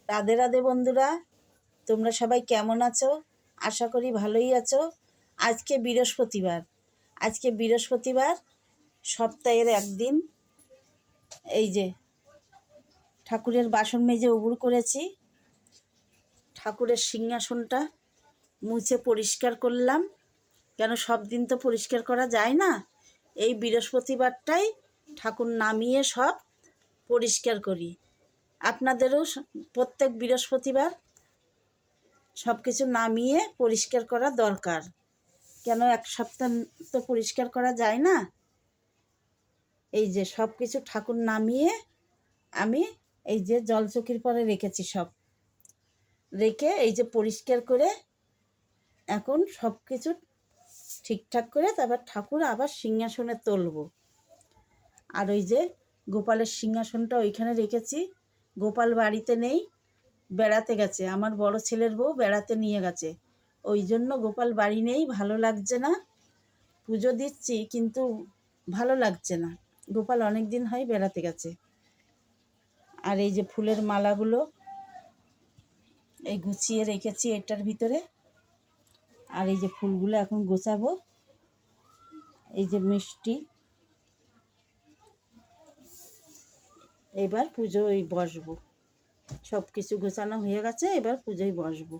রাধে রাধে বন্ধুরা, তোমরা সবাই কেমন আছো? আশা করি ভালোই আছো। আজকে বৃহস্পতিবার, সপ্তাহের একদিন। এই যে ঠাকুরের বাসন মেজে উবুড় করেছি, ঠাকুরের সিংহাসনটা মুছে পরিষ্কার করলাম। কেন সব দিন তো পরিষ্কার করা যায় না, এই বৃহস্পতিবারটাই ঠাকুর নামিয়ে সব পরিষ্কার করি। আপনাদেরও প্রত্যেক বৃহস্পতিবার সব কিছু নামিয়ে পরিষ্কার করা দরকার। কেন এক সপ্তাহ তো পরিষ্কার করা যায় না। এই যে সব কিছু ঠাকুর নামিয়ে আমি এই যে জলচকির পরে রেখেছি, সব রেখে এই যে পরিষ্কার করে এখন সব কিছু ঠিকঠাক করে তারপর ঠাকুর আবার সিংহাসনে তুলব। আর ওই যে গোপালের সিংহাসনটা ওইখানে রেখেছি। গোপাল বাড়িতে নেই, বেড়াতে গেছে, আমার বড় ছেলের বউ বেড়াতে নিয়ে গেছে, ওই জন্য গোপাল বাড়ি নেই। ভালো লাগছে না, পুজো দিচ্ছি কিন্তু ভালো লাগছে না, গোপাল অনেক দিন হয় বেড়াতে গেছে। আর এই যে ফুলের মালাগুলো এই গুছিয়ে রেখেছি এটার ভিতরে। আর এই যে ফুলগুলো এখন গোছাবো। এই যে মিষ্টি, এবার পুজোয় বসবো। সব কিছু গোছানো হয়ে গেছে, এবার পুজোয় বসবো।